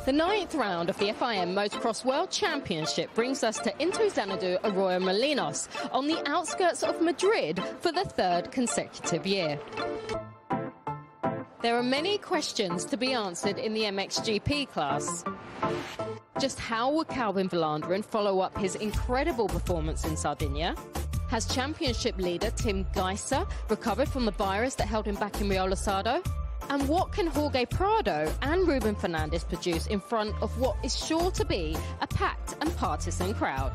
The 9th round of the FIM Motocross World Championship brings us to Into Xanadu Arroyo Molinos on the outskirts of Madrid for the 3rd consecutive year. There are many questions to be answered in the MXGP class. Just how will Calvin Vlaanderen follow up his incredible performance in Sardinia? Has championship leader Tim Geiser recovered from the virus that held him back in Riolosado? And what can Jorge Prado and Ruben Fernandez produce in front of what is sure to be a packed and partisan crowd?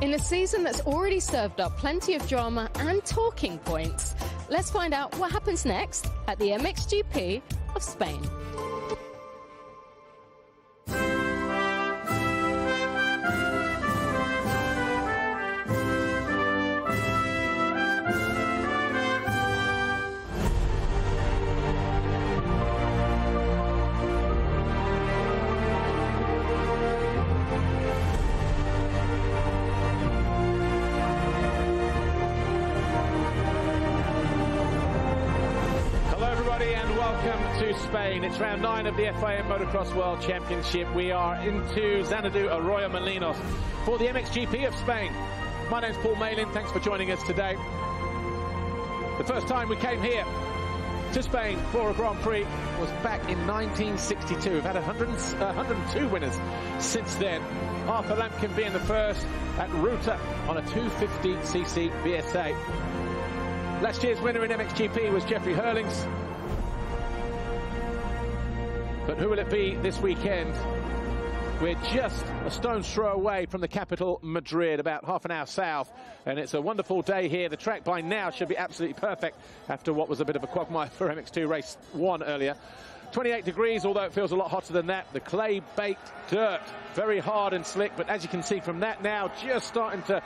In a season that's already served up plenty of drama and talking points, let's find out what happens next at the MXGP of Spain. Spain. It's round 9 of the FIM Motocross World Championship. We are into Xanadu Arroyo Molinos for the MXGP of Spain. My name's Paul Malin. Thanks for joining us today. The first time we came here to Spain for a Grand Prix was back in 1962. We've had 102 winners since then. Arthur Lampkin being the first at Ruta on a 250cc VSA. Last year's winner in MXGP was Jeffrey Hurlings. But who will it be this weekend? We're just a stone's throw away from the capital, Madrid, about half an hour south. And it's a wonderful day here. The track by now should be absolutely perfect after what was a bit of a quagmire for MX2 Race 1 earlier. 28 degrees, although it feels a lot hotter than that. The clay-baked dirt, very hard and slick. But as you can see from that now, just starting to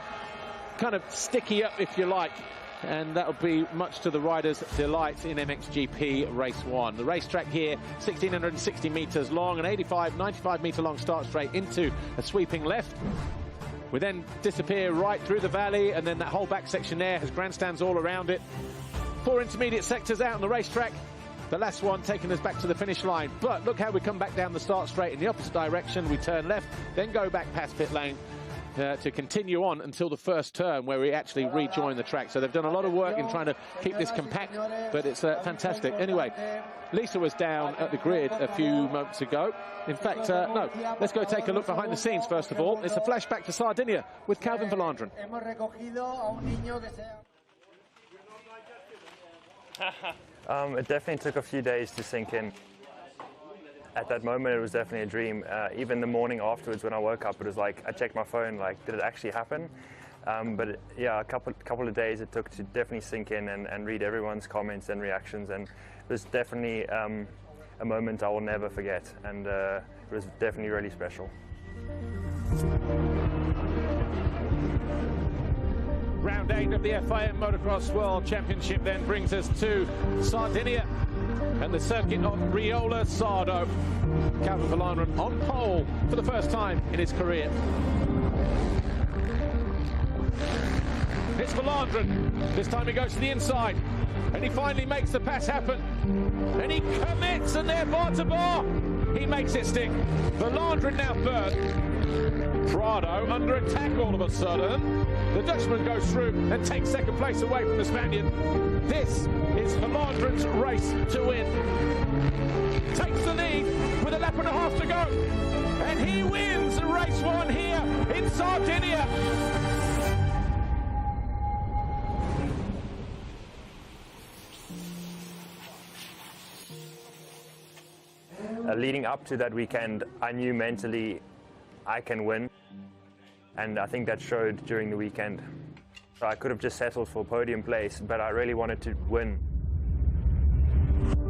kind of sticky up, if you like. And that'll be much to the riders' delight in MXGP Race 1. The racetrack here, 1,660 metres long, an 95 metre long start straight into a sweeping left. We then disappear right through the valley, and then that whole back section there has grandstands all around it. 4 intermediate sectors out on the racetrack. The last one taking us back to the finish line. But look how we come back down the start straight in the opposite direction. We turn left, then go back past pit lane. To continue on until the first turn where we actually rejoin the track. So they've done a lot of work in trying to keep this compact, but it's fantastic. Anyway, Lisa was down at the grid a few moments ago. In fact, no, let's go take a look behind the scenes first of all. It's a flashback to Sardinia with Calvin Vlaanderen. It definitely took a few days to sink in. At that moment, it was definitely a dream. Even the morning afterwards, when I woke up, it was like I checked my phone, like, did it actually happen? But yeah, a couple of days it took to definitely sink in and read everyone's comments and reactions, and it was definitely a moment I will never forget, and it was definitely really special. Round 8 of the FIM Motocross World Championship then brings us to Sardinia and the circuit of Riolosado. Calvin Vlaanderen on pole for the first time in his career. It's Vlaanderen. This time he goes to the inside, and he finally makes the pass happen. And he commits, and there, bar to bar, he makes it stick. Vlaanderen now third. Prado under attack all of a sudden. The Dutchman goes through and takes second place away from the Spaniard. This is Vlaanderen's race to win. Takes the lead with a lap and a half to go. And he wins race 1 here in Sardinia. Leading up to that weekend, I knew mentally I can win, and I think that showed during the weekend. So I could have just settled for podium place, but I really wanted to win.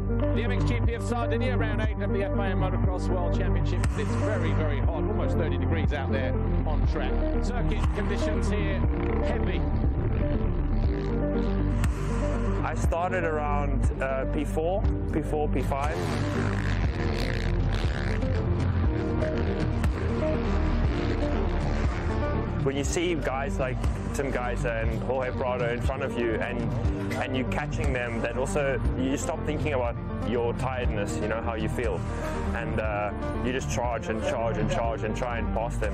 The MXGP of Sardinia, round 8 of the FIM Motocross World Championship. It's very, very hot, almost 30 degrees out there on track. Circuit conditions here, heavy. I started around P4, P5. when you see guys like Tim Geiser and Jorge Prado in front of you, and you're catching them, that also you stop thinking about your tiredness, you know, how you feel, and you just charge and charge and charge and try and pass them.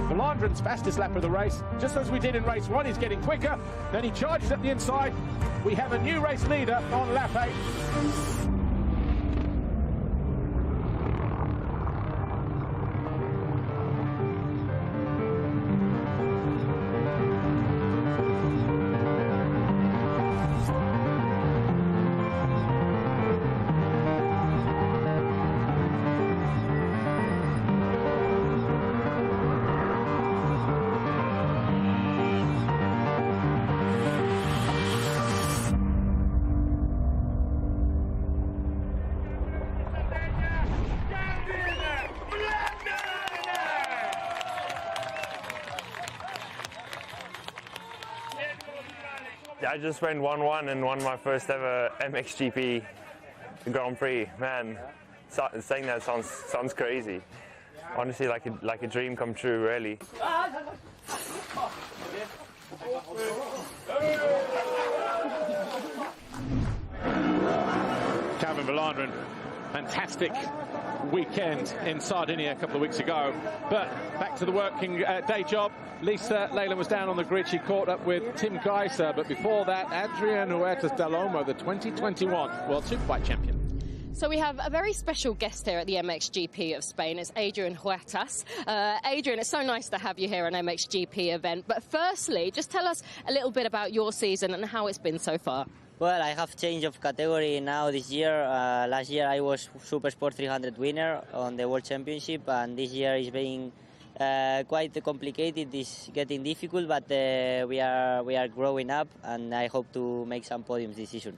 Valandren's fastest lap of the race, just as we did in race 1, he's getting quicker, then he charges at the inside. We have a new race leader on lap 8. I just went 1-1 and won my first ever MXGP Grand Prix. Man, saying that sounds crazy. Honestly, like a dream come true, really. Calvin Valandren, fantastic weekend in Sardinia a couple of weeks ago, but back to the working day job. Lisa Leyland was down on the grid. She caught up with Tim Geiser, but before that, Adrian Huertas del Olmo, the 2021 World Superbike champion. So we have a very special guest here at the MXGP of Spain. It's Adrian Huertas. Adrian, it's so nice to have you here on MXGP event. But firstly, just tell us a little bit about your season and how it's been so far. Well, I have change of category now this year. Last year I was Super Sport 300 winner on the World Championship, and this year is being quite complicated. It's getting difficult, but we are growing up, and I hope to make some podiums this season.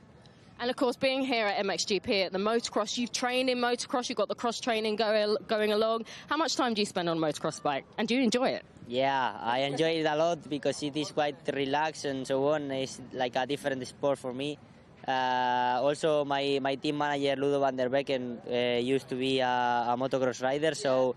And of course, being here at MXGP at the motocross, you've trained in motocross, you've got the cross training going along. How much time do you spend on motocross bike, and do you enjoy it? Yeah, I enjoy it a lot because it is quite relaxed and so on. It's like a different sport for me. Also, my team manager Ludo van der Becken used to be a motocross rider, so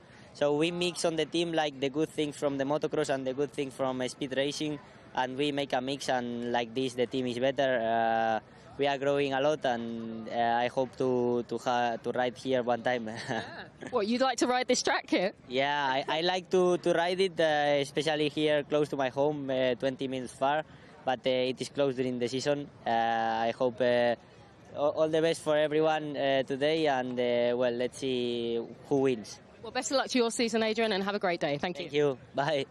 we mix on the team like the good things from the motocross and the good things from speed racing, and we make a mix, and like this the team is better. We are growing a lot, and I hope to ride here one time. What, you'd like to ride this track here? Yeah, I like to ride it, especially here close to my home, 20 minutes far, but it is closed during the season. I hope all the best for everyone today, and well, let's see who wins. Well, best of luck to your season, Adrian, and have a great day. Thank you. Thank you. Bye.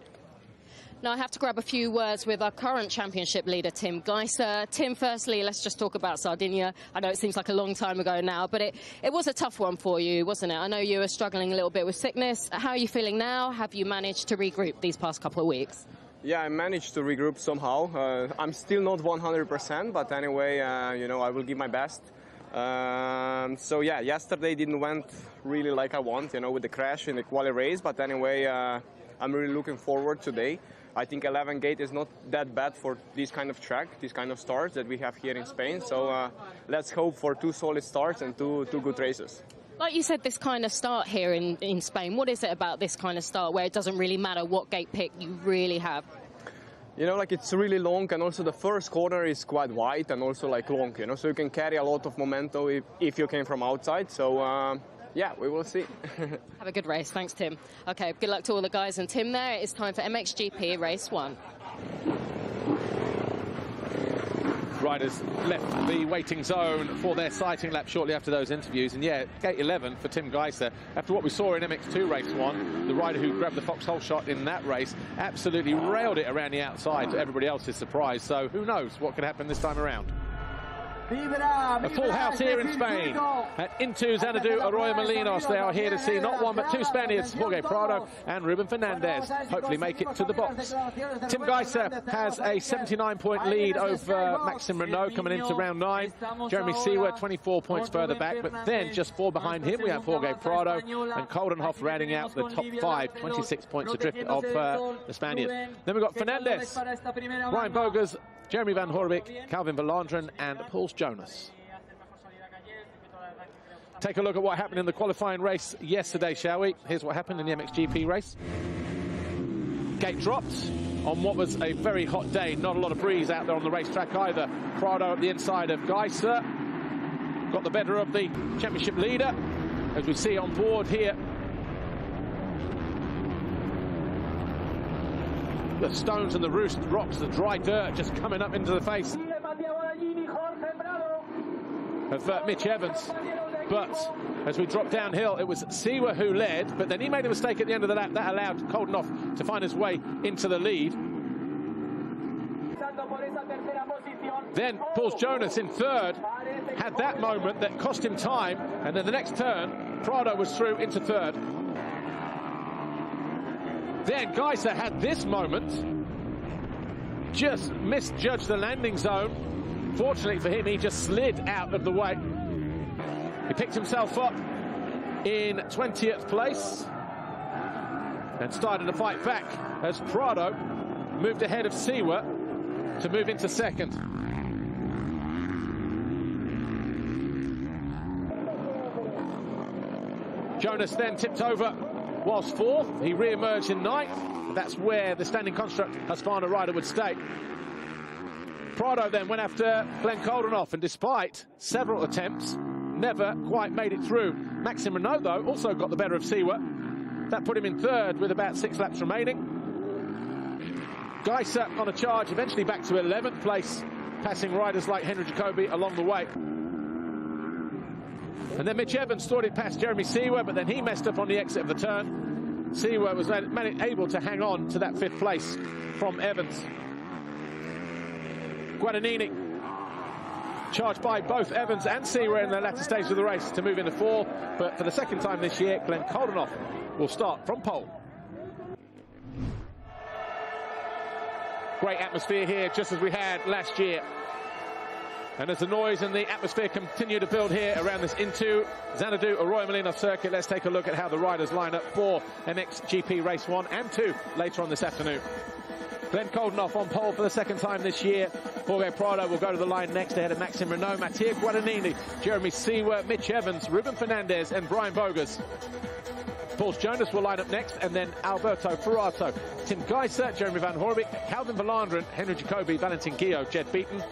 Now I have to grab a few words with our current championship leader, Tim Geiser. Tim, firstly, let's just talk about Sardinia. I know it seems like a long time ago now, but it was a tough one for you, wasn't it? I know you were struggling a little bit with sickness. How are you feeling now? Have you managed to regroup these past couple of weeks? Yeah, I managed to regroup somehow. I'm still not 100%, but anyway, you know, I will give my best. So yeah, yesterday didn't went really like I want, you know, with the crash in the quali race, but anyway, I'm really looking forward today. I think 11 gate is not that bad for this kind of track, this kind of starts that we have here in Spain. So let's hope for 2 solid starts and two good races. Like you said, this kind of start here in Spain, what is it about this kind of start where it doesn't really matter what gate pick you really have? You know, like it's really long, and also the first corner is quite wide and also like long, you know, so you can carry a lot of momentum if you came from outside. So yeah, we will see. Have a good race. Thanks, Tim. Okay, good luck to all the guys. And Tim there, it's time for MXGP Race 1. Riders left the waiting zone for their sighting lap shortly after those interviews. And yeah, gate 11 for Tim Geiser. After what we saw in MX2 Race 1, the rider who grabbed the Fox Holeshot in that race absolutely railed it around the outside to everybody else's surprise. So who knows what could happen this time around. A full house here in Spain at Into Xanadu Arroyo Molinos. They are here to see not one but 2 Spaniards, Jorge Prado and Ruben Fernandez, hopefully make it to the box. Tim Geiser has a 79-point lead over Maxime Renaux coming into round 9. Jeremy Seaward 24 points further back, but then just 4 behind him we have Jorge Prado and Coldenhoff rounding out the top 5, 26 points adrift of the Spaniard. Then we've got Fernandez, Ryan Bogers, Jeremy Van Horbeek, Calvin Valandren and Paul Jonas. Take a look at what happened in the qualifying race yesterday, shall we? Here's what happened in the MXGP race. Gate dropped. on what was a very hot day. Not a lot of breeze out there on the racetrack either. Prado at the inside of Geiser got the better of the championship leader, as we see on board here. The stones and the roost rocks, the dry dirt just coming up into the face of Mitch Evans. But as we drop downhill, it was Siwa who led, but then he made a mistake at the end of the lap. That allowed Coldenhoff to find his way into the lead. Then Paul Jonas in third had that moment that cost him time, and then the next turn, Prado was through into third. Then Geiser had this moment, just misjudged the landing zone. Fortunately for him, he just slid out of the way. He picked himself up in 20th place and started to fight back as Prado moved ahead of Siwa to move into second. Jonas then tipped over whilst fourth. He re-emerged in ninth. That's where the standing construct Husqvarna rider would stay. Prado then went after Glenn Coldenhoff, and despite several attempts, never quite made it through. Maxime Renaux, though, also got the better of Siwa. That put him in third with about 6 laps remaining. Geiser on a charge, eventually back to 11th place, passing riders like Henry Jacobi along the way. And then Mitch Evans thought he'd passed Jeremy Siwa, but then he messed up on the exit of the turn. Siwa was able to hang on to that 5th place from Evans. Guadagnini charged by both Evans and Siwa in the latter stage of the race to move into 4th, but for the second time this year, Glenn Coldenhoff will start from pole. Great atmosphere here, just as we had last year. And as the noise and the atmosphere continue to build here around this into Xanadu Arroyo Molino circuit, let's take a look at how the riders line up for MXGP Race 1 and 2 later on this afternoon. Glenn Coldenhoff on pole for the second time this year. Jorge Prado will go to the line next ahead of Maxime Renaux, Mattia Guadagnini, Jeremy Siwa, Mitch Evans, Ruben Fernandez and Brian Bogus. Paul Jonas will line up next, and then Alberto Ferrato, Tim Geiser, Jeremy Van Hoorbeek, Calvin Verlanderen, Henry Jacobi, Valentin Guillot, Jed Beaton.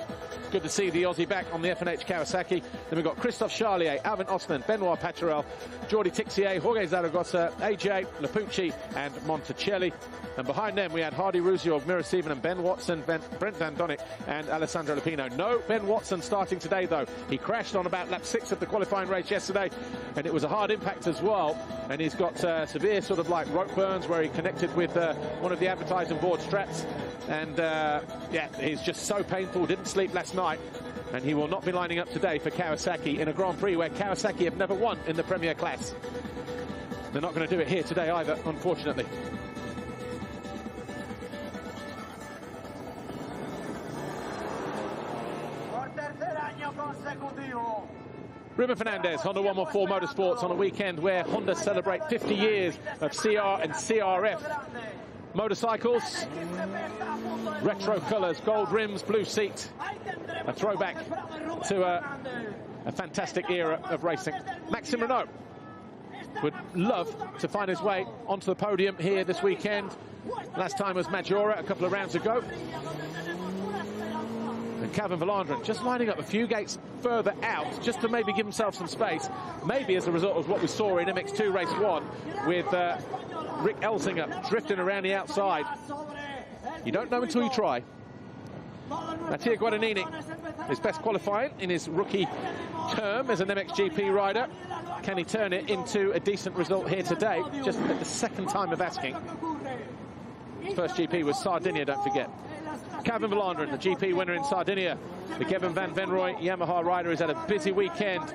Good to see the Aussie back on the F&H Kawasaki. Then we've got Christophe Charlier, Alvin Osman, Benoit Paturel, Jordi Tixier, Jorge Zaragoza, AJ Lapucci and Monticelli. And behind them we had Hardy Ruzior, Mira Steven and Ben Watson, Brent Van Donnick and Alessandro Lupino. No Ben Watson starting today though. He crashed on about lap 6 of the qualifying race yesterday, and it was a hard impact as well. And he's got severe sort of like rope burns where he connected with one of the advertising board straps. And yeah, he's just so painful, didn't sleep last night, and he will not be lining up today for Kawasaki in a Grand Prix where Kawasaki have never won in the Premier class. They're not going to do it here today either, unfortunately. Ruben Fernandez, Honda 114 Motorsports, on a weekend where Honda celebrate 50 years of CR and CRF motorcycles. Retro colours, gold rims, blue seat, a throwback to a fantastic era of racing. Maxime Renaux would love to find his way onto the podium here this weekend. Last time was Maggiora a couple of rounds ago. And Calvin Verlanderen just lining up a few gates further out, just to maybe give himself some space, maybe as a result of what we saw in MX2 Race 1 with Rick Elsinger drifting around the outside. You don't know until you try. Mattia Guadagnini, his best qualifying in his rookie term as an MXGP rider. Can he turn it into a decent result here today? Just at the second time of asking. His first GP was Sardinia, don't forget. Calvin Verlanderen, the GP winner in Sardinia. The Kevin Van Venrooy Yamaha rider has had a busy weekend.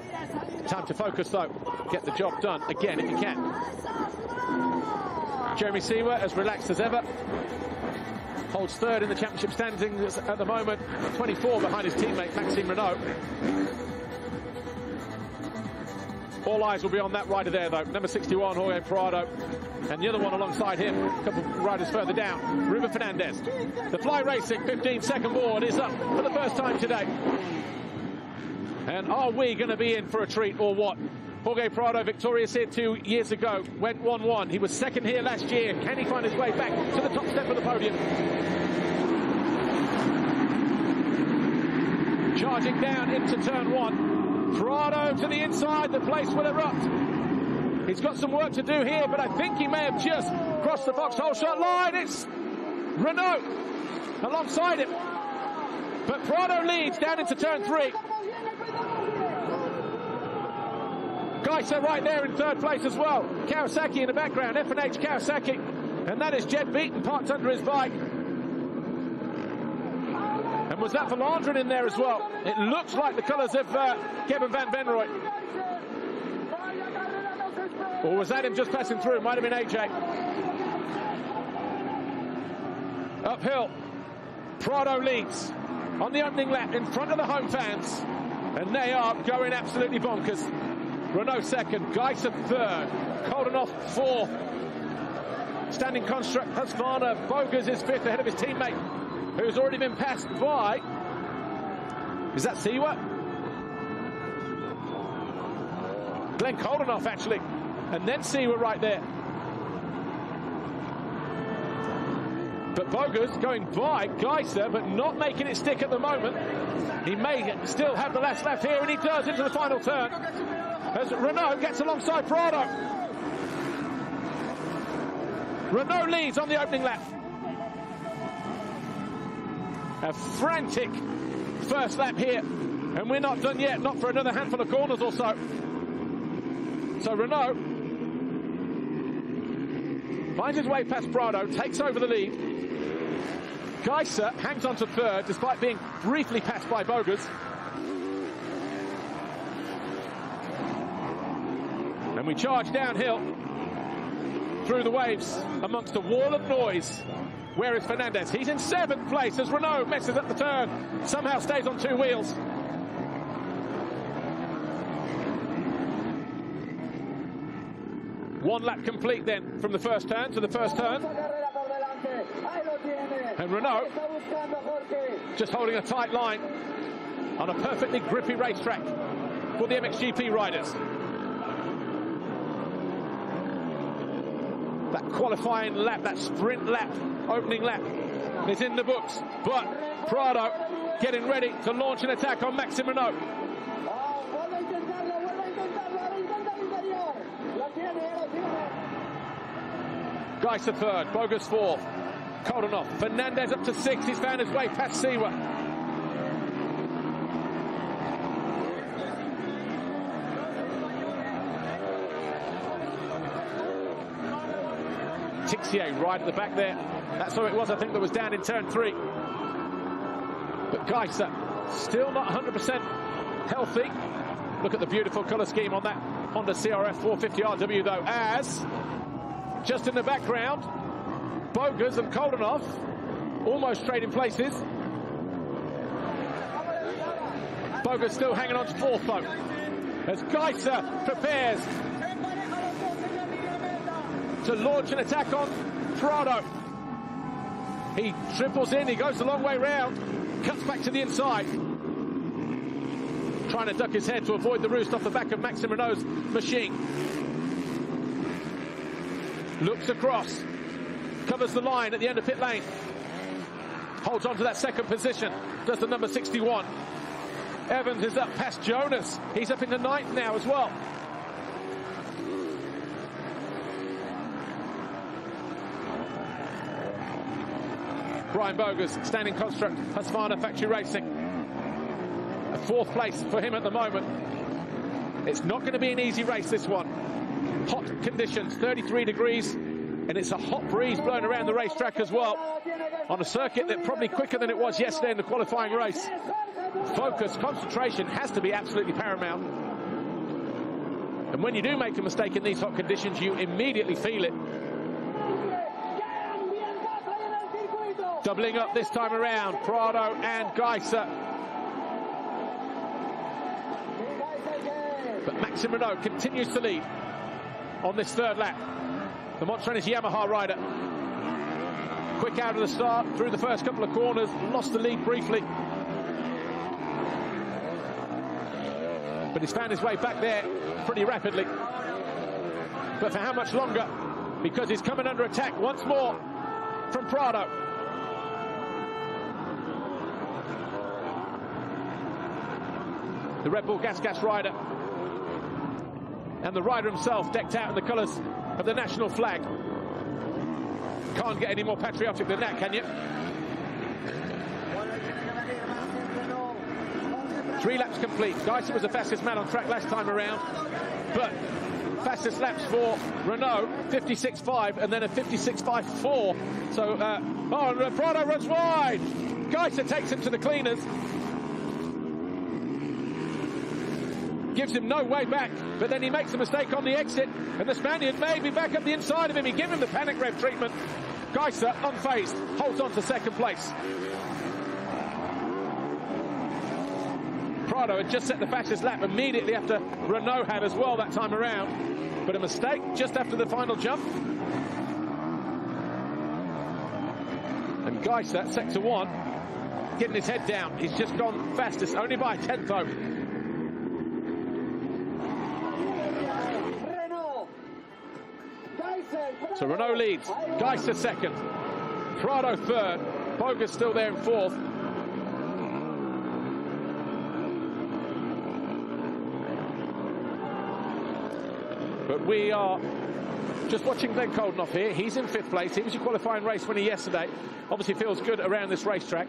Time to focus though. Get the job done again if you can. Jeremy Siwa, as relaxed as ever, holds third in the championship standings at the moment, 24 behind his teammate Maxime Renaux. All eyes will be on that rider there though, number 61, Jorge Prado, and the other one alongside him, a couple of riders further down, Ruben Fernandez. The Fly Racing 15-second board is up for the first time today. And are we going to be in for a treat or what? Jorge Prado, victorious here 2 years ago, went 1-1. He was second here last year. Can he find his way back to the top step of the podium? Charging down into turn 1. Prado to the inside, the place will erupt. He's got some work to do here, but I think he may have just crossed the Fox Holeshot line. It's Renaux alongside him. But Prado leads down into turn 3. Geiser right there in third place as well. Kawasaki in the background, F&H Kawasaki. And that is Jed Beaton parked under his bike. And was that Valandren in there as well? It looks like the colours of Kevin van Venrooy. Or was that him just passing through? Might have been AJ. Uphill. Prado leads on the opening lap in front of the home fans. And they are going absolutely bonkers. Renaux second, Geiser third, Coldenhoff fourth. Standing construct, Husqvarna, Bogas is fifth ahead of his teammate, who's already been passed by. Is that Siwa? Glenn Coldenhoff, actually. And then Siwa right there. But Bogas going by Geiser, but not making it stick at the moment. He may still have the last lap here, and he does into the final turn. As Renaux gets alongside Prado. Renaux leads on the opening lap. A frantic first lap here, and we're not done yet, not for another handful of corners or so. So Renaux finds his way past Prado, takes over the lead. Geiser hangs on to third, despite being briefly passed by Bogas. And we charge downhill through the waves amongst a wall of noise. Where is Fernandez? He's in 7th place as Renaux messes up the turn, somehow stays on 2 wheels. One lap complete then from the first turn to the first turn. And Renaux just holding a tight line on a perfectly grippy racetrack for the MXGP riders. That qualifying lap, that sprint lap, opening lap, is in the books. But Prado getting ready to launch an attack on Maxime Renaux. Geiser third, Bogas fourth, Coldenhoff, Fernandez up to 6th. He's found his way past Siwa. Tixier right at the back there. That's who it was, I think, that was down in turn 3. But Geiser still not 100% healthy. Look at the beautiful colour scheme on that Honda CRF 450RW, though, as just in the background, Bogas and Coldenhoff almost trading places. Bogas still hanging on to 4th, though, as Geiser prepares to launch an attack on Prado. He triples in, he goes the long way round, cuts back to the inside, trying to duck his head to avoid the roost off the back of Maxime Renaux's machine. Looks across, covers the line at the end of pit lane, holds on to that second position, does the number 61. Evans is up past Jonas, he's up into 9th now as well. Brian Bogas, standing construct, Husqvarna Factory Racing. A 4th place for him at the moment. It's not going to be an easy race, this one. Hot conditions, 33 degrees, and it's a hot breeze blowing around the racetrack as well. On a circuit that's probably quicker than it was yesterday in the qualifying race. Focus, concentration has to be absolutely paramount. And when you do make a mistake in these hot conditions, you immediately feel it. Doubling up this time around, Prado and Geiser. But Maxime Renaux continues to lead on this 3rd lap. The Montrenis Yamaha rider. Quick out of the start, through the first couple of corners, lost the lead briefly. but he's found his way back there pretty rapidly. But for how much longer? Because he's coming under attack once more from Prado. The Red Bull Gas rider, and the rider himself decked out in the colours of the national flag. Can't get any more patriotic than that, can you? 3 laps complete. Geiser was the fastest man on track last time around, but fastest laps for Renaux, 56.5, and then a 56.54. So, Prado runs wide. Geiser takes him to the cleaners. Gives him no way back, but then he makes a mistake on the exit, and the Spaniard may be back up the inside of him. He gave him the panic rev treatment. Geiser, unfazed, holds on to second place. Prado had just set the fastest lap immediately after Renaux had as well that time around, but a mistake just after the final jump. And Geiser, sector 1, getting his head down. He's just gone fastest, only by a tenth though. So Renaux leads, Geiser second, Prado third, Bogus still there in fourth. But we are just watching Glenn Coldenhoff here. He's in 5th place. He was your qualifying race winner yesterday. Obviously feels good around this racetrack.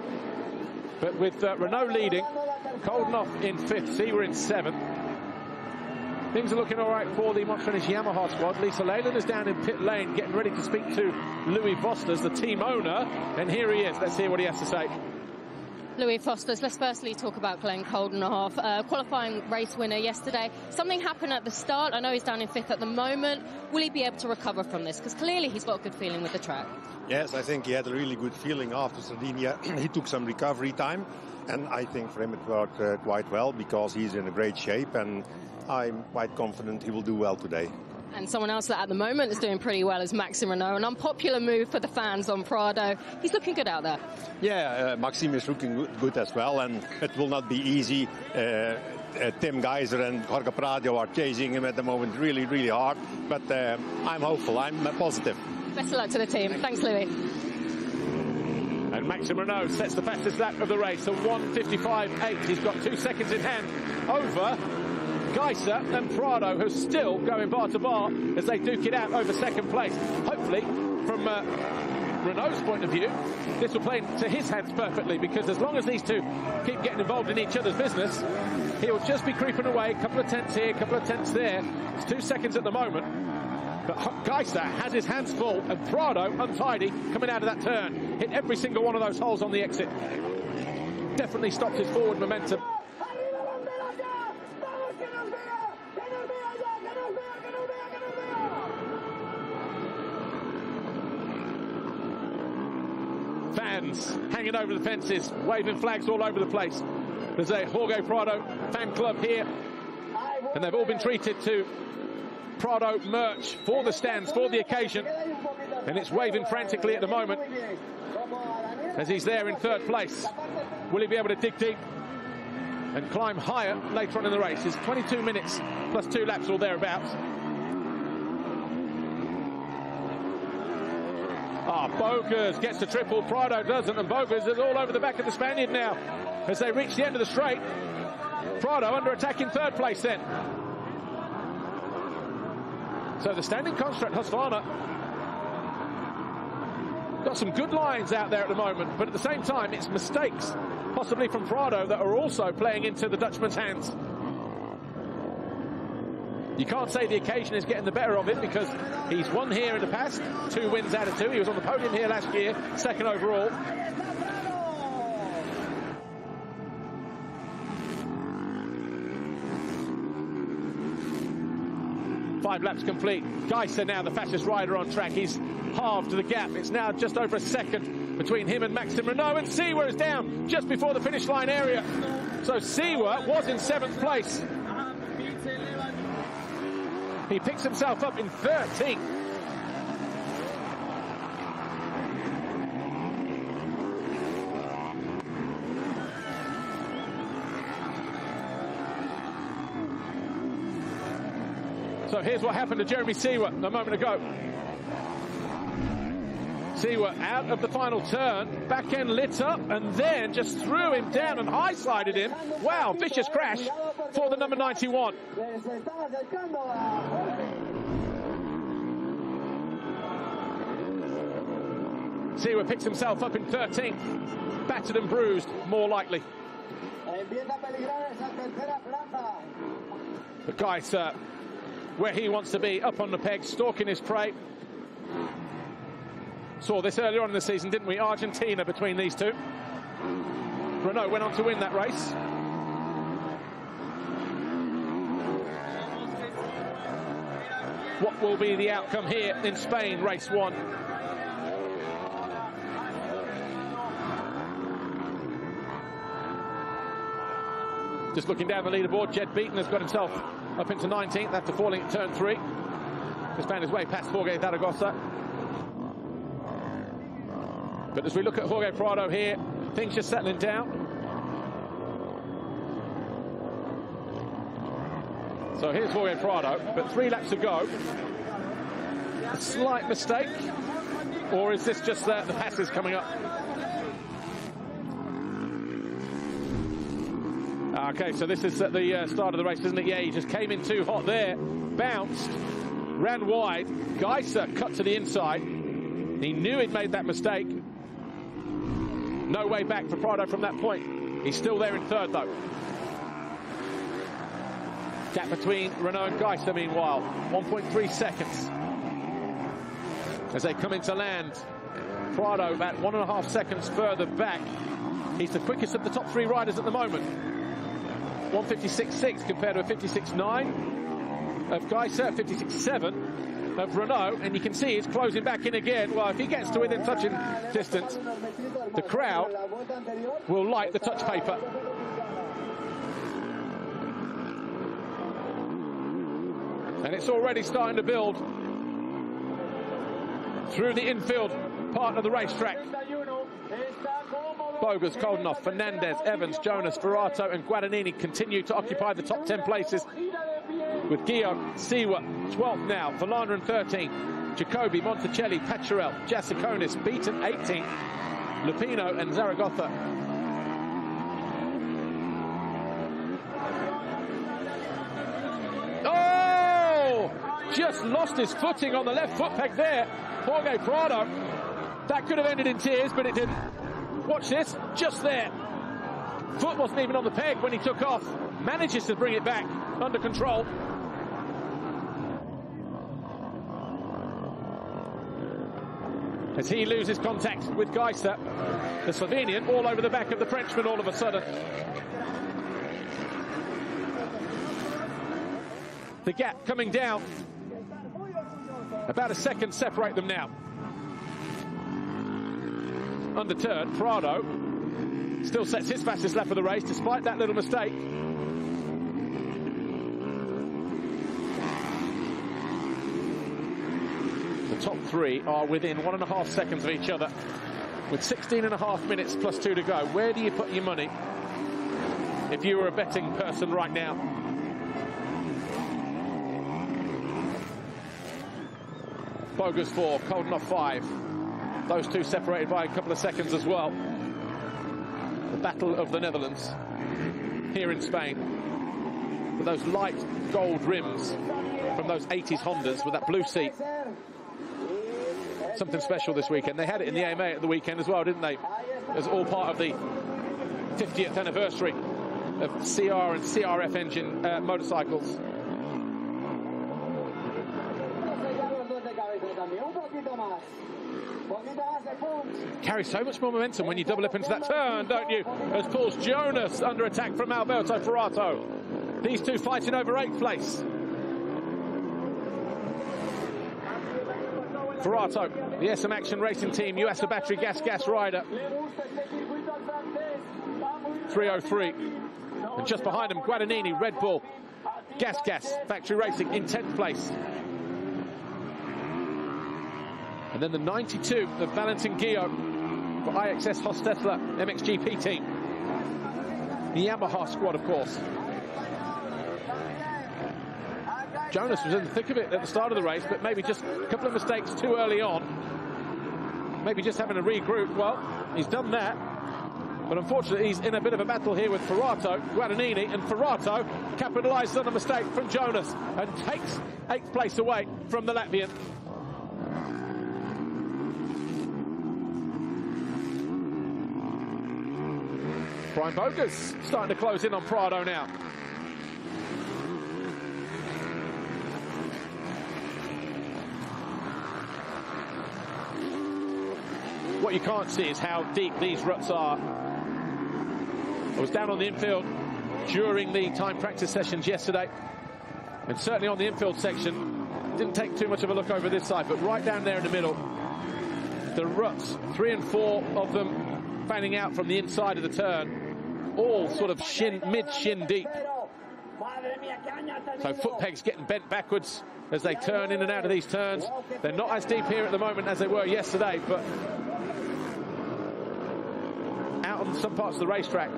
But with Renaux leading, Coldenhoff in 5th, Seawer in 7th. Things are looking all right for the Montfinish Yamaha squad. Lisa Leyland is down in pit lane, getting ready to speak to Louis Vosters, the team owner. And here he is. Let's hear what he has to say. Louis Vosters, let's firstly talk about Glenn Coldenhoff, qualifying race winner yesterday. Something happened at the start. I know he's down in 5th at the moment. Will he be able to recover from this? Because clearly he's got a good feeling with the track. Yes, I think he had a really good feeling after Sardinia. He took some recovery time, and I think for him it worked quite well because he's in a great shape, and I'm quite confident he will do well today. And someone else that at the moment is doing pretty well is Maxime Renaux, an unpopular move for the fans on Prado. He's looking good out there. Yeah, Maxime is looking good as well, and it will not be easy. Tim Geiser and Jorge Prado are chasing him at the moment really, really hard, but I'm hopeful, I'm positive. Best of luck to the team. Thanks, Louis. And Maxime Renaux sets the fastest lap of the race, a 1:55.8. He's got 2 seconds in hand over Geiser and Prado, who's still going bar to bar as they duke it out over second place. Hopefully, from Renault's point of view, this will play into his hands perfectly, because as long as these two keep getting involved in each other's business, he'll just be creeping away, a couple of tenths here, a couple of tenths there. It's 2 seconds at the moment, but Geiser has his hands full, and Prado, untidy, coming out of that turn. Hit every single one of those holes on the exit. Definitely stopped his forward momentum. Fans hanging over the fences, waving flags all over the place. There's a Jorge Prado fan club here, and they've all been treated to Prado merch for the stands, for the occasion, and it's waving frantically at the moment as he's there in 3rd place. Will he be able to dig deep and climb higher later on in the race? It's 22 minutes plus 2 laps or thereabouts. Bogus gets the triple, Prado doesn't, and Bogus is all over the back of the Spaniard now as they reach the end of the straight. Prado under attack in 3rd place then. So the standing construct Husqvarna got some good lines out there at the moment, but at the same time it's mistakes, possibly from Prado, that are also playing into the Dutchman's hands. You can't say the occasion is getting the better of it, because he's won here in the past, 2 wins out of 2. He was on the podium here last year, 2nd overall. Five laps complete. Geiser now the fastest rider on track. He's halved the gap. It's now just over a second between him and Maxime Renaux, and Seawer is down just before the finish line area. So Seawer was in 7th place. He picks himself up in 13th. So here's what happened to Jeremy Seewer a moment ago. Seewer out of the final turn, back end lit up, and then just threw him down and high-sided him. Wow, vicious crash for the number 91. Seewer picks himself up in 13th, battered and bruised, more likely. But Guy's where he wants to be, up on the peg, stalking his prey. Saw this earlier on in the season, didn't we? Argentina between these two. Renaux went on to win that race. What will be the outcome here in Spain, race 1? Just looking down the leaderboard, Jed Beaton has got himself up into 19th after falling at turn 3. Just found his way past Jorge Prado. But as we look at Jorge Prado here, things just settling down. So here's Jorge Prado, but 3 laps to go. A slight mistake, or is this just the passes coming up? Okay, so this is at the start of the race, isn't it? Yeah, he just came in too hot there, bounced, ran wide. Geiser cut to the inside. He knew he'd made that mistake. No way back for Prado from that point. He's still there in 3rd, though. Gap between Renaux and Geiser, meanwhile, 1.3 seconds. As they come into land, Prado about 1.5 seconds further back. He's the quickest of the top 3 riders at the moment. 1:56.6 compared to a 56.9 of Geiser, 56.7 of Renaux, and you can see he's closing back in again. Well, if he gets to within touching distance, the crowd will light the touch paper. And it's already starting to build through the infield part of the racetrack. Bogus, Coldenhoff, Fernandez, Evans, Jonas, Ferrato and Guadagnini continue to occupy the top 10 places, with Guillaume, Seewer 12th now, Verlander in 13th, Jacobi, Monticelli, Pacharel, Jassiconis, Beaton 18th, Lupino and Zaragoza. Oh! Just lost his footing on the left foot peg there, Jorge Prado. That could have ended in tears, but it didn't. Watch this, just there. Foot wasn't even on the peg when he took off. Manages to bring it back under control. As he loses contact with Geiser, the Slovenian all over the back of the Frenchman all of a sudden. The gap coming down. About a second separate them now. Undeterred, Prado still sets his fastest lap of the race despite that little mistake. The top 3 are within 1.5 seconds of each other with 16.5 minutes plus 2 to go. Where do you put your money if you were a betting person right now? Bogus 4, Coldenhoff 5. Those two separated by a couple of seconds as well. The Battle of the Netherlands here in Spain. With those light gold rims from those 80s Hondas with that blue seat. Something special this weekend. They had it in the AMA at the weekend as well, didn't they? As all part of the 50th anniversary of CR and CRF engine motorcycles. Carries so much more momentum when you double up into that turn, don't you? As pulls Jonas under attack from Alberto Ferrato. These two fighting over 8th place. Ferrato, the SM Action Racing Team, USA Battery Gas rider. 3:03. And just behind him, Guadagnini, Red Bull, Gas Factory Racing in 10th place. And then the 92 of Valentin Guillaume for IXS Hostetler MXGP team. The Yamaha squad, of course. Jonas was in the thick of it at the start of the race, but maybe just a couple of mistakes too early on. Maybe just having to regroup. Well, he's done that. But unfortunately, he's in a bit of a battle here with Guadagnini, and Ferrato capitalises on a mistake from Jonas and takes 8th place away from the Latvian. Brian Boger's starting to close in on Prado now. What you can't see is how deep these ruts are. I was down on the infield during the time practice sessions yesterday, and certainly on the infield section, didn't take too much of a look over this side, but right down there in the middle, the ruts, 3 and 4 of them fanning out from the inside of the turn, all sort of mid-shin deep. So foot pegs getting bent backwards as they turn in and out of these turns. They're not as deep here at the moment as they were yesterday, but out on some parts of the racetrack,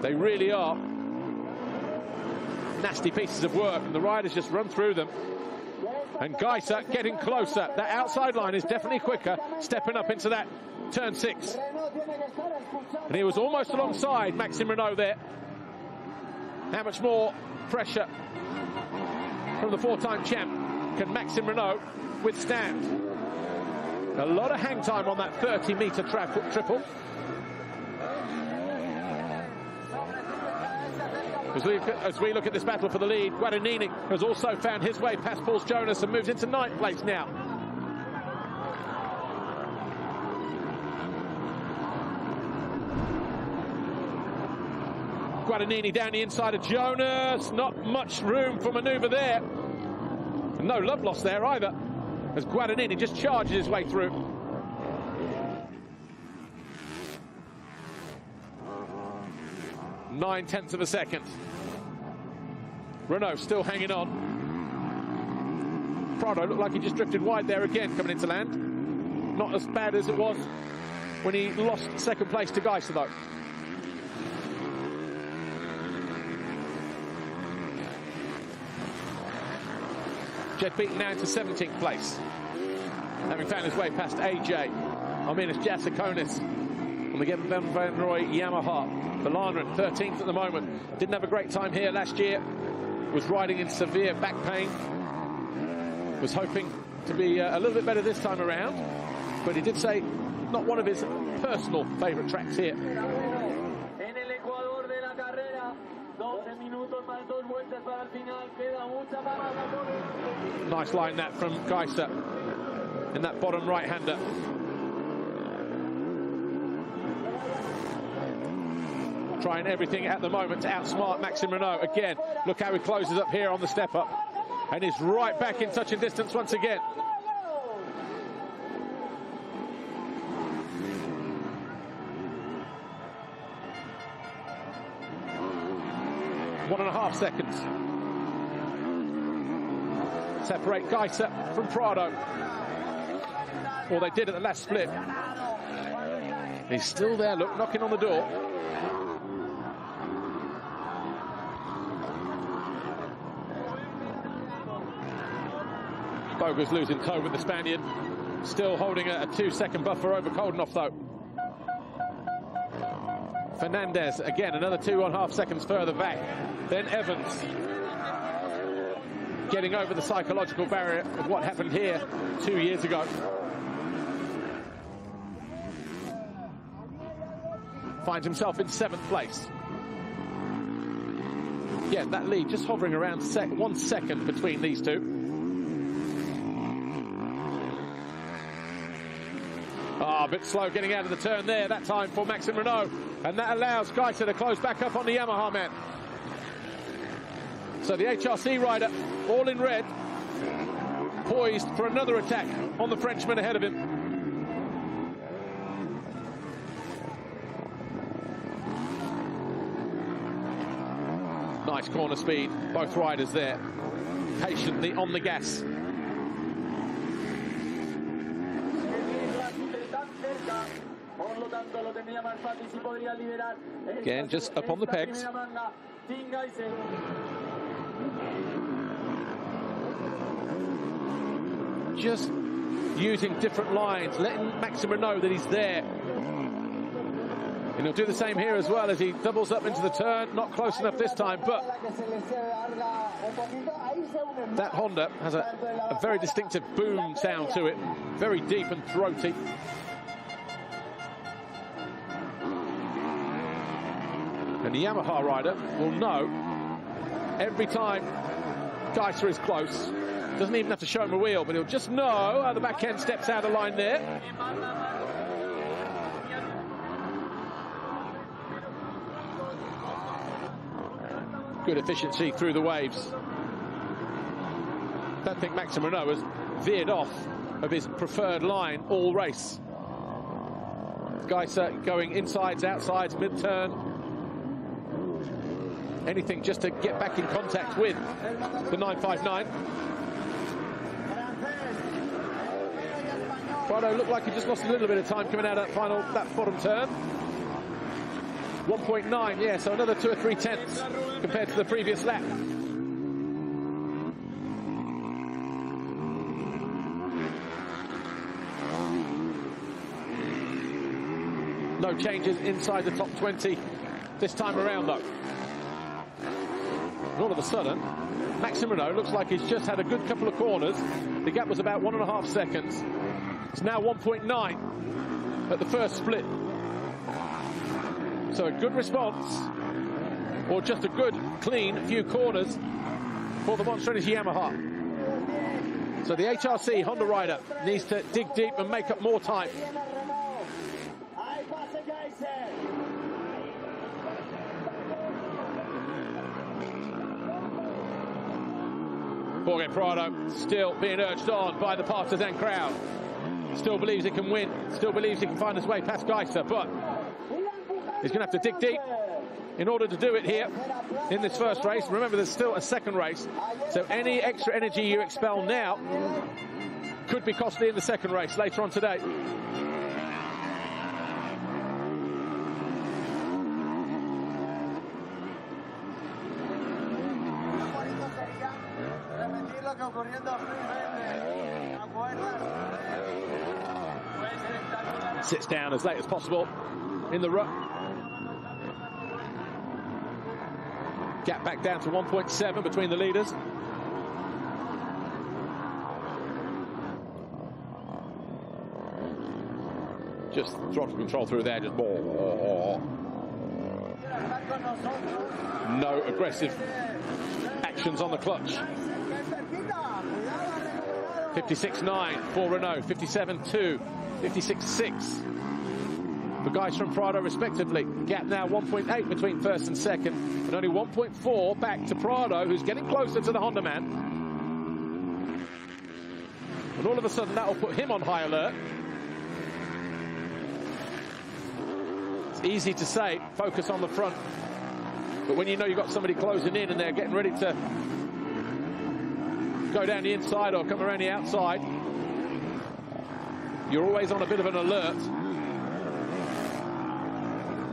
they really are nasty pieces of work, and the riders just run through them. And Geiser getting closer. That outside line is definitely quicker, stepping up into that turn 6. And he was almost alongside Maxime Renaux there. How much more pressure from the 4-time champ can Maxime Renaux withstand? A lot of hang time on that 30-meter triple. As we look at this battle for the lead, Guadagnini has also found his way past Paul Jonas and moves into 9th place now. Guadagnini down the inside of Jonas. Not much room for manoeuvre there. And no love lost there either, as Guadagnini just charges his way through. Nine-tenths of a second. Renaux still hanging on. Prado looked like he just drifted wide there again coming into land. Not as bad as it was when he lost 2nd place to Geiser though. Jed beaten now into 17th place, having found his way past AJ. Arminas Jasikonis on the Gavin Van Roy Yamaha. Balander 13th at the moment. Didn't have a great time here last year. Was riding in severe back pain. Was hoping to be a little bit better this time around. But he did say not one of his personal favourite tracks here. Nice line that from Geiser in that bottom right-hander. Trying everything at the moment to outsmart Maxime Renaux. Again, look how he closes up here on the step-up. And he's right back in touching distance once again. One and a half seconds separate Geiser from Prado. Or they did at the last split. He's still there, look, knocking on the door. Boger's losing toe with the Spaniard. Still holding a 2-second buffer over Coldenhoff though. Fernandez, again, another 2.5 seconds further back. Then Evans getting over the psychological barrier of what happened here 2 years ago. Finds himself in 7th place. Yeah, that lead just hovering around 1 second between these two. A bit slow getting out of the turn there that time for Maxime Renaux, and that allows Geiser to close back up on the Yamaha man. So the HRC rider, all in red, poised for another attack on the Frenchman ahead of him. Nice corner speed, both riders there, patiently on the gas. Again, just up on the pegs. just using different lines, letting Maxime know that he's there. And he'll do the same here as well as he doubles up into the turn. Not close enough this time, but that Honda has a very distinctive boom sound to it. Very deep and throaty. And the Yamaha rider will know every time Geiser is close. Doesn't even have to show him a wheel, but he'll just know how the back end steps out of line there. Good efficiency through the waves. Don't think Maxime Renaux has veered off of his preferred line all race. Geiser going insides, outsides, mid-turn. Anything just to get back in contact with the 959. Prado looked like he just lost a little bit of time coming out of that bottom turn. 1.9, yeah, so another 2 or 3 tenths compared to the previous lap. No changes inside the top 20 this time around, though. And all of a sudden, Maxime Renaux looks like he's just had a good couple of corners. The gap was about 1.5 seconds. It's now 1.9 at the first split. So a good response, or just a good, clean few corners for the Monster Energy Yamaha. So the HRC Honda rider needs to dig deep and make up more time. Jorge Prado still being urged on by the partisan crowd. Still believes he can win, still believes he can find his way past Geiser, but he's going to have to dig deep in order to do it here in this first race. Remember, there's still a second race, so any extra energy you expel now could be costly in the second race later on today. Sits down as late as possible in the rut. Gap back down to 1.7 between the leaders. Just throttle control through there, just no aggressive actions on the clutch. 56.9 for Renaux, 57.2, 56.6 for Geiser and Prado respectively. Gap now 1.8 between first and second, and only 1.4 back to Prado, who's getting closer to the Honda man. And all of a sudden that will put him on high alert. It's easy to say, focus on the front, but when you know you've got somebody closing in and they're getting ready to go down the inside or come around the outside, you're always on a bit of an alert.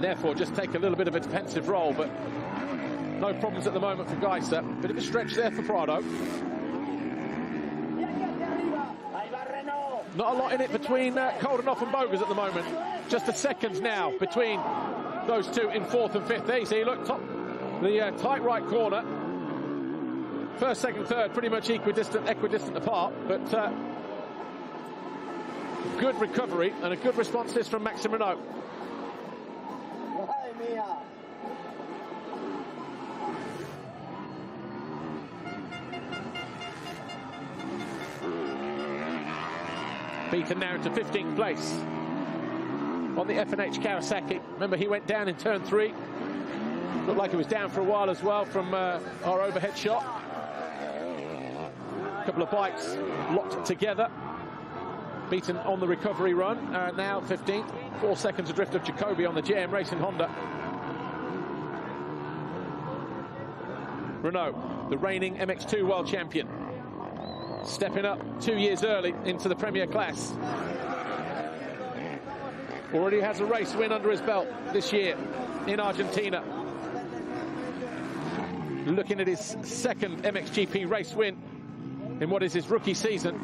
Therefore, just take a little bit of a defensive role, but no problems at the moment for Geiser. Bit of a stretch there for Prado. Not a lot in it between Coldenhoff and Bogas at the moment. Just the seconds now between those two in fourth and fifth. There you see, look, top the tight right corner. First, second, third, pretty much equidistant apart, but good recovery and a good response this from Maxime Renaux. Beaten now into 15th place on the F&H Kawasaki. Remember, he went down in turn 3. Looked like he was down for a while as well from our overhead shot. A couple of bikes locked together. Beaten on the recovery run. Now 15th. 4 seconds adrift of Jacoby on the JM Racing Honda. Renaux, the reigning MX2 world champion, stepping up 2 years early into the Premier class. Already has a race win under his belt this year in Argentina. Looking at his second MXGP race win in what is his rookie season.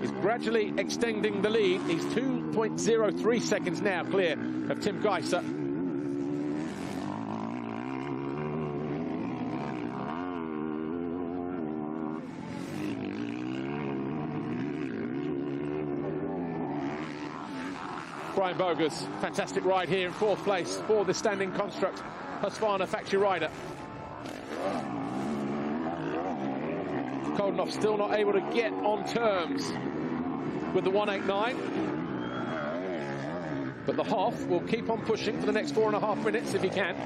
is gradually extending the lead. He's 2.03 seconds now clear of Tim Geiser. Brian Boger's fantastic ride here in 4th place for the standing construct Husqvarna factory rider. Coldenhoff still not able to get on terms with the 189. But the Hoff will keep on pushing for the next 4.5 minutes if he can.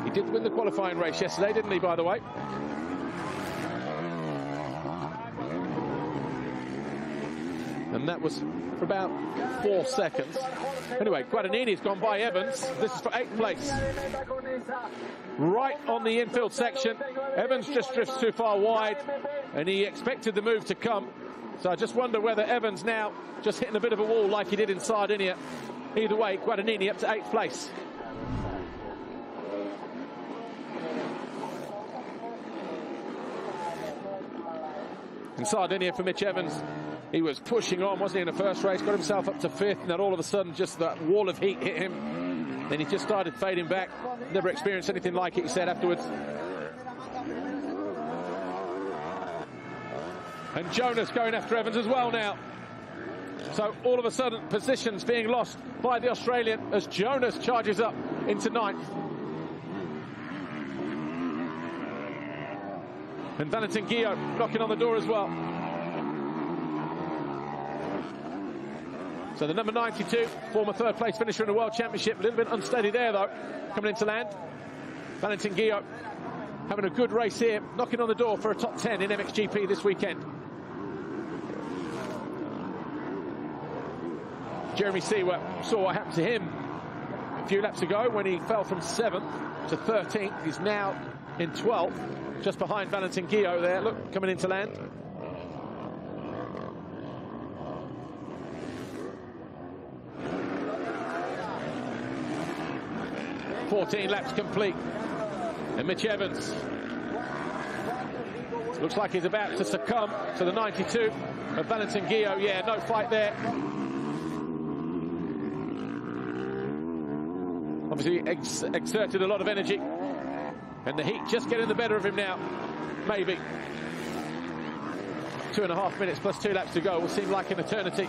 He did win the qualifying race yesterday, didn't he, by the way? And that was for about 4 seconds. Anyway, Guadagnini's gone by Evans. This is for 8th place. Right on the infield section. Evans just drifts too far wide, and he expected the move to come. So I just wonder whether Evans now just hitting a bit of a wall like he did in Sardinia. Either way, Guadagnini up to 8th place. In Sardinia for Mitch Evans, he was pushing on, wasn't he, in the first race, got himself up to 5th, and then all of a sudden just that wall of heat hit him. Then he just started fading back. Never experienced anything like it, he said afterwards. And Jonas going after Evans as well now. So all of a sudden, positions being lost by the Australian as Jonas charges up into 9th. And Valentin Guillot knocking on the door as well. So the number 92, former 3rd place finisher in the World Championship, a little bit unsteady there though, coming into land. Valentin Guillot having a good race here, knocking on the door for a top 10 in MXGP this weekend. Jeremy Seewer saw what happened to him a few laps ago when he fell from 7th to 13th. He's now in 12th, just behind Valentin Guillot there, look, coming into land. ...14 laps complete. And Mitch Evans looks like he's about to succumb to the 92 of Valentin Guillot. Yeah, no fight there. Obviously exerted a lot of energy. And the heat just getting the better of him now. Maybe. 2.5 minutes plus 2 laps to go will seem like an eternity.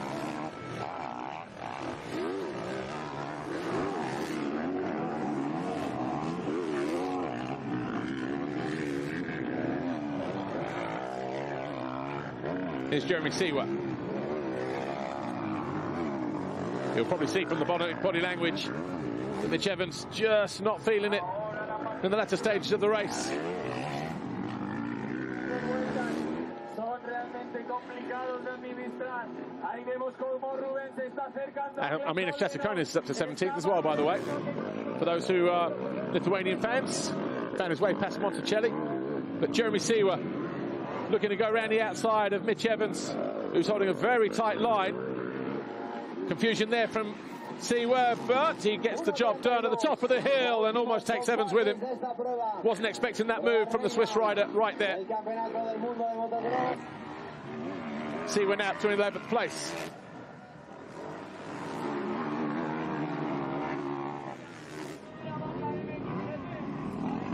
Here's Jeremy Seewer. You'll probably see from the body language that Mitch Evans just not feeling it in the latter stages of the race. Arminas Chasakonis is up to 17th as well, by the way. For those who are Lithuanian fans, found his way past Monticelli. But Jeremy Seewer looking to go around the outside of Mitch Evans, who's holding a very tight line. Confusion there from Seewer, but he gets the job done at the top of the hill and almost takes Evans with him. Wasn't expecting that move from the Swiss rider right there. Seewer now to 11th place.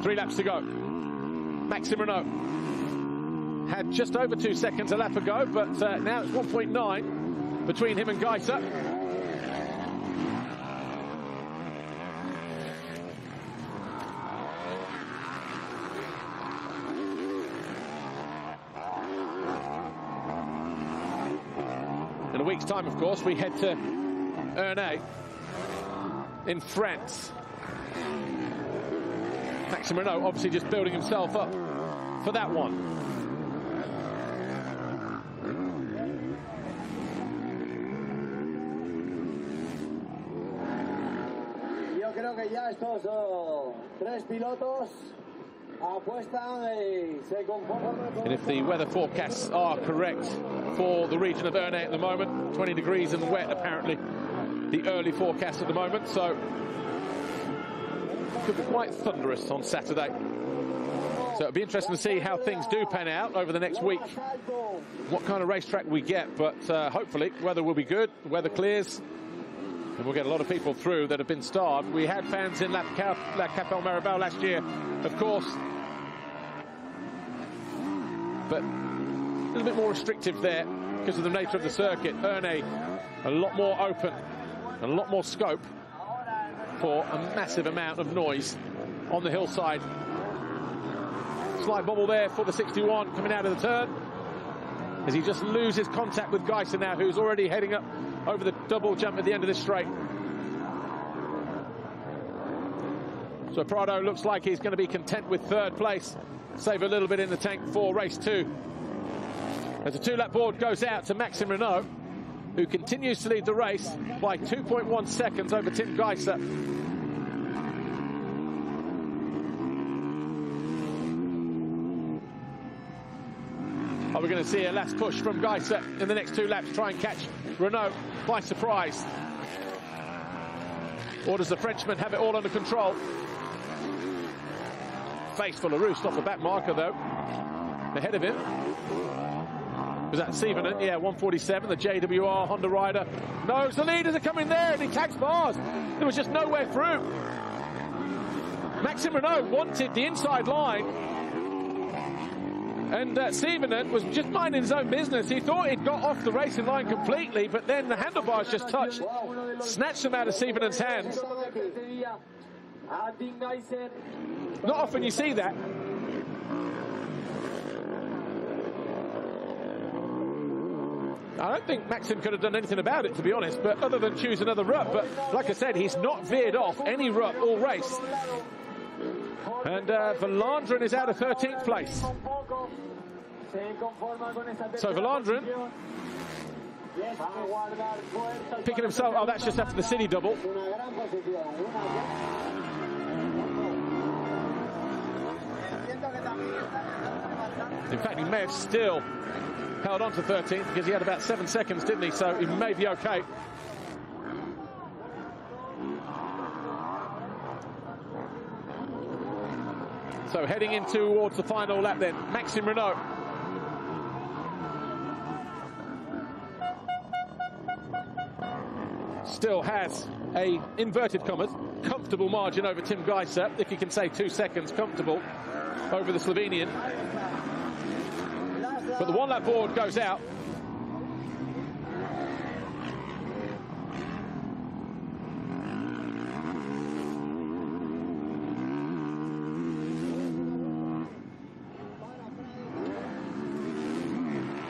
Three laps to go. Maxime Renaux had just over 2 seconds a lap ago, but now it's 1.9 between him and Geiser. In a week's time, of course, we head to Renaux in France. Maxime Renaux obviously just building himself up for that one. And if the weather forecasts are correct for the region of Renaux at the moment, 20 degrees and wet apparently the early forecast at the moment, so could be quite thunderous on Saturday. So it'll be interesting to see how things do pan out over the next week, what kind of racetrack we get, but hopefully weather will be good, weather clears, and we'll get a lot of people through that have been starved. We had fans in La Capelle Maribel last year, of course, but a little bit more restrictive there because of the nature of the circuit. Renaux a lot more open, a lot more scope for a massive amount of noise on the hillside. Slight bobble there for the 61 coming out of the turn as he just loses contact with Geiser now, who's already heading up over the double jump at the end of this straight. So Prado looks like he's going to be content with third place, save a little bit in the tank for race 2. As the 2-lap board goes out to Maxime Renaux, who continues to lead the race by 2.1 seconds over Tim Geiser. Are we going to see a last push from Geiser in the next 2 laps, try and catch Renaux by surprise? Or does the Frenchman have it all under control? Face full of roost off the back marker, though. Ahead of him was that Sivenen? Yeah, 147, the JWR Honda rider. Knows the leaders are coming there, and he tags bars. There was just nowhere through. Maxime Renaux wanted the inside line, and Sivenen was just minding his own business. He thought he'd got off the racing line completely, but then the handlebars just touched, snatched them out of Sivenen's hands. Not often you see that. I don't think Maxime could have done anything about it, to be honest, but other than choose another rut. But like I said, he's not veered off any rut all race. And Valandren is out of 13th place. So Valandren picking himself. Oh, that's just after the city double. In fact, he may have still held on to 13th because he had about 7 seconds, didn't he? So he may be okay. So heading in towards the final lap then, Maxime Renaux. Still has a, inverted commas, comfortable margin over Tim Geiser, if you can say 2 seconds comfortable over the Slovenian. But the 1-lap board goes out.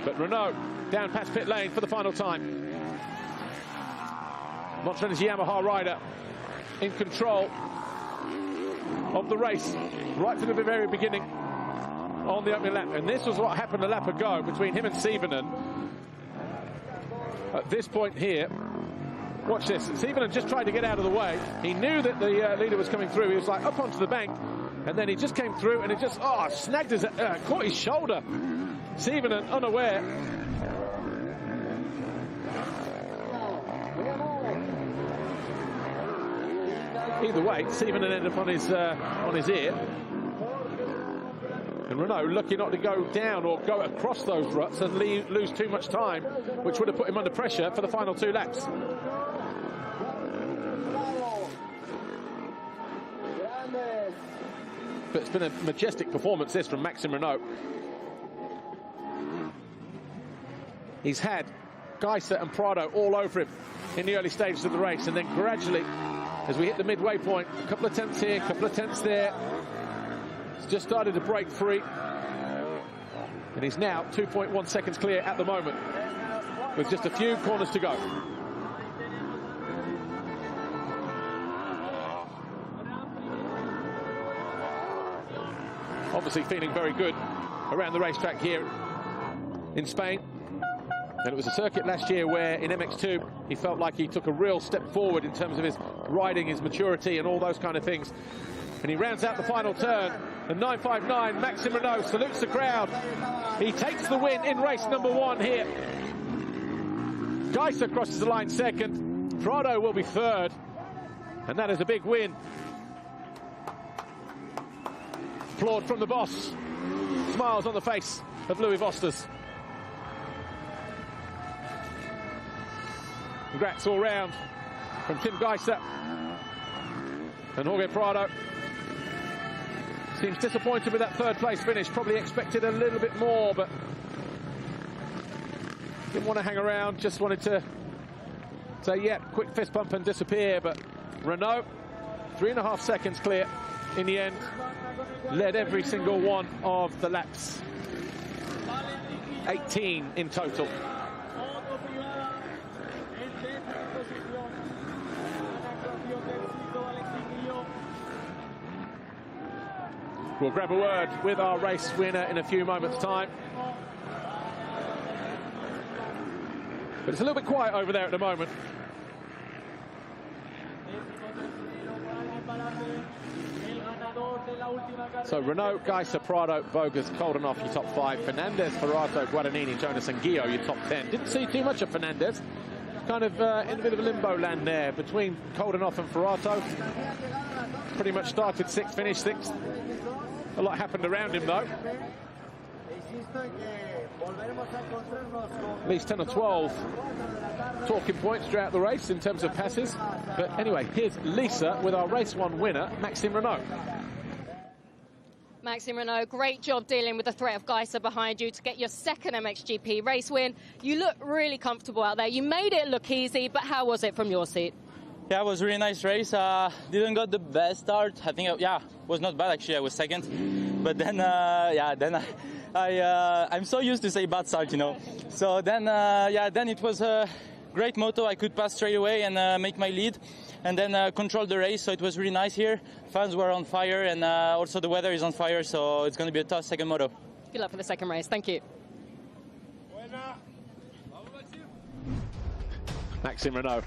But Renaux down past pit lane for the final time. Montreal's Yamaha rider in control of the race right from the very beginning on the opening lap. And this was what happened a lap ago between him and Sivenen. At this point here, watch this. Sivenen just tried to get out of the way. He knew that the leader was coming through. He was like up onto the bank, and then he just came through and it just snagged his, caught his shoulder. Sivenen unaware. Either way, Sivenen ended up on his ear. And Renaux lucky not to go down or go across those ruts and lose too much time, which would have put him under pressure for the final 2 laps. But it's been a majestic performance, this, from Maxime Renaux. He's had Geiser and Prado all over him in the early stages of the race, and then gradually, as we hit the midway point, a couple of tenths here, a couple of tenths there. He's just started to break free. And he's now 2.1 seconds clear at the moment, with just a few corners to go. Obviously feeling very good around the racetrack here in Spain. And it was a circuit last year where in MX2 he felt like he took a real step forward in terms of his riding, his maturity and all those kind of things. And he rounds out the final turn. And 959, Maxime Renaux salutes the crowd. He takes the win in race number 1 here. Geiser crosses the line second. Prado will be third. And that is a big win applaud from the boss. Smiles on the face of Louis Vosters. Congrats all round from Tim Geiser and Jorge Prado. Seems disappointed with that third place finish. Probably expected a little bit more, but didn't want to hang around. Just wanted to say, yeah, quick fist pump and disappear. But Renaux, 3.5 seconds clear in the end. Led every single one of the laps. 18 in total. We'll grab a word with our race winner in a few moments' time. But it's a little bit quiet over there at the moment. So Renaux, Geiser, Prado, Bogas, Coldenhoff, your top 5. Fernandez, Ferrato, Guadagnini, Jonas and Guillot, your top 10. Didn't see too much of Fernandez. Kind of in a bit of a limbo land there between Coldenhoff and Ferrato. Pretty much started 6th, finished 6th. A lot happened around him, though. At least 10 or 12 talking points throughout the race in terms of passes. But anyway, here's Lisa with our race 1 winner, Maxime Renaux. Maxime Renaux, great job dealing with the threat of Geiser behind you to get your 2nd MXGP race win. You look really comfortable out there. You made it look easy, but how was it from your seat? Yeah, it was a really nice race. Didn't got the best start. I think, yeah, was not bad actually. I was 2nd, but then, yeah, then I'm so used to say bad start, you know. So then, yeah, then it was a great moto. I could pass straight away and make my lead, and then control the race. So it was really nice here. Fans were on fire, and also the weather is on fire. So it's going to be a tough 2nd moto. Good luck for the 2nd race. Thank you. Maxime Renaux,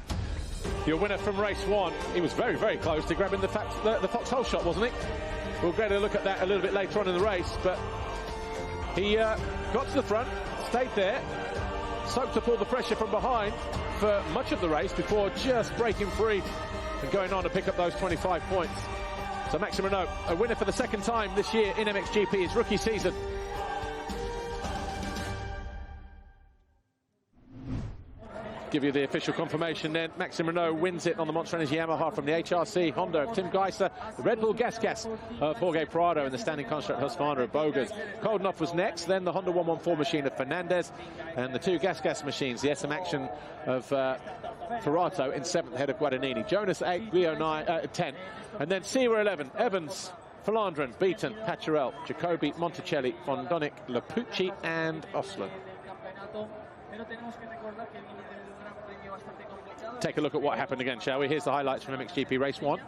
your winner from race 1. He was very, very close to grabbing the Fox Holeshot, wasn't he? We'll get a look at that a little bit later on in the race, but he got to the front, stayed there, soaked up all the pressure from behind for much of the race before just breaking free and going on to pick up those 25 points. So Maxime Renaux, a winner for the 2nd time this year in MXGP, his rookie season. Give you the official confirmation then. Maxime Renaux wins it on the Monster Energy Yamaha from the HRC Honda of Tim Geiser, the Red Bull Gas of Jorge Prado, and the standing construct Husqvarna of Bogas. Coldenhoff was next, then the Honda 114 machine of Fernandez, and the 2 gas machines, the SM Action of Ferrato in 7th, head of Guadagnini. Jonas 8, Guillot 9, 10, and then Siwa 11, Evans, Flandren, Beaton, Pacharel, Jacobi, Monticelli, Von Donik, Lapucci, and Osler. Take a look at what happened again, shall we? Here's the highlights from MXGP Race 1.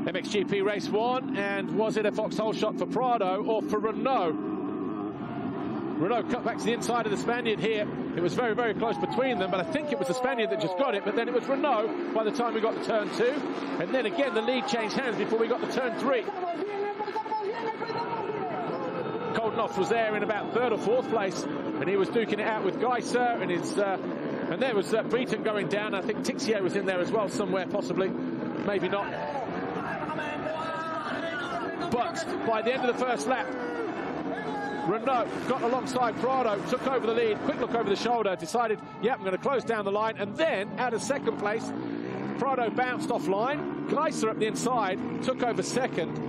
MXGP Race 1, and was it a Fox Holeshot for Prado or for Renaux? Renaux cut back to the inside of the Spaniard here. It was very, very close between them, but I think it was the Spaniard that just got it, but then it was Renaux by the time we got to turn 2. And then again, the lead changed hands before we got to turn 3. Coldenhoff was there in about 3rd or 4th place, and he was duking it out with Geiser, and and there was Beaton going down. I think Tixier was in there as well somewhere, possibly, maybe not. But by the end of the 1st lap, Renaux got alongside Prado, took over the lead, quick look over the shoulder, decided, yep, I'm going to close down the line, and then out of 2nd place, Prado bounced offline. Geiser up the inside, took over 2nd.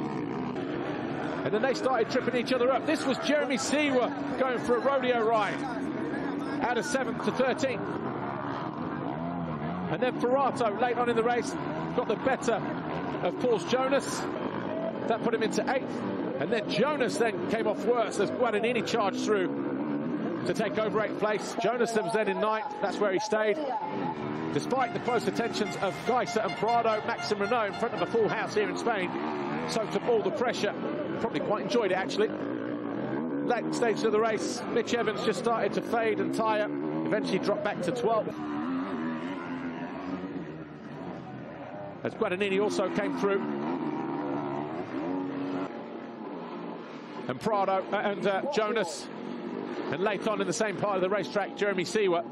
And then they started tripping each other up. This was Jeremy Siwa going for a rodeo ride. Out of 7th to 13th. And then Ferrato, late on in the race, got the better of Paul's Jonas. That put him into 8th. And then Jonas then came off worse as Guadagnini charged through to take over 8th place. Jonas was then in 9th. That's where he stayed. Despite the close attentions of Geiser and Prado, Maxime Renaux in front of a full house here in Spain soaked up all the pressure. Probably quite enjoyed it, actually. Late stage of the race, Mitch Evans just started to fade and tire. Eventually dropped back to 12th. As Guadagnini also came through. And Prado and Jonas. And late on in the same part of the racetrack, Jeremy Siwa.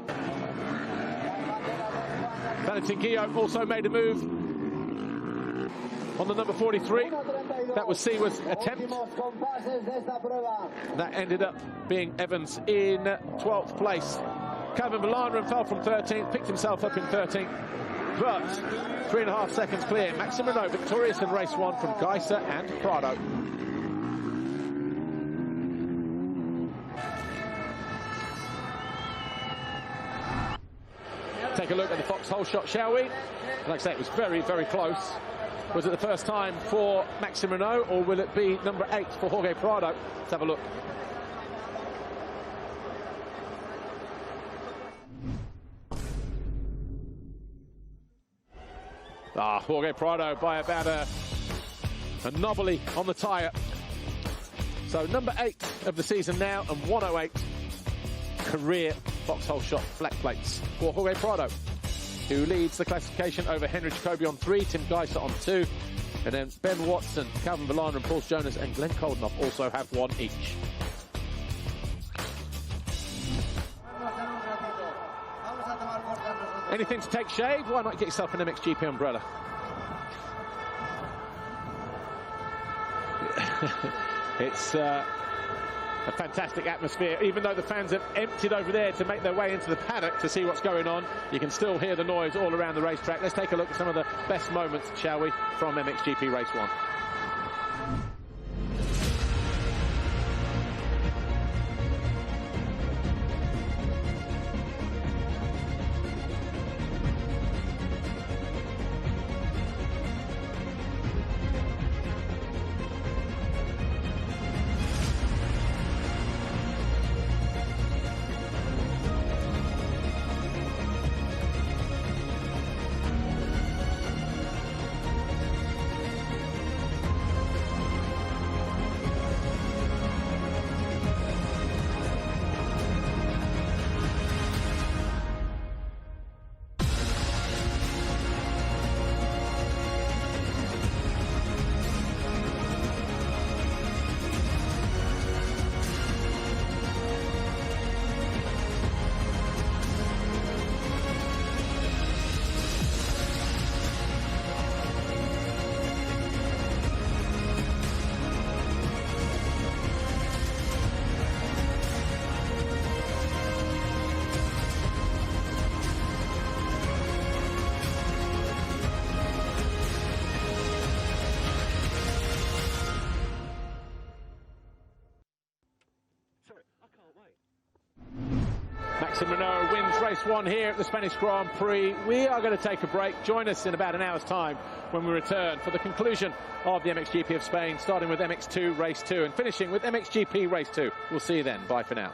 Valentin Guillaume also made a move on the number 43. That was Siwa's attempt. That ended up being Evans in 12th place. Calvin Vallanderen fell from 13th, picked himself up in 13th, but 3.5 seconds clear. Maxime Renaux victorious in race 1 from Geiser and Prado. Take a look at the Fox Holeshot, shall we? Like I say, it was very, very close. Was it the first time for Maxime Renaux, or will it be number 8 for Jorge Prado? Let's have a look. Jorge Prado by about a knobbly on the tyre. So number 8 of the season now, and 108 career Fox Holeshot flat plates for Jorge Prado, who leads the classification over Henry Jacobi on 3, Tim Geiser on 2, and then Ben Watson, Calvin Vallanderen, Paul Jonas and Glenn Coldenhoff also have 1 each. Anything to take shade? Why not get yourself an MXGP umbrella? It's a fantastic atmosphere. Even though the fans have emptied over there to make their way into the paddock to see what's going on, you can still hear the noise all around the racetrack. Let's take a look at some of the best moments, shall we, from MXGP Race 1. Maxime Renaux wins race 1 here at the Spanish Grand Prix. We are going to take a break. Join us in about an hour's time when we return for the conclusion of the MXGP of Spain, starting with MX2 Race 2 and finishing with MXGP Race 2. We'll see you then. Bye for now.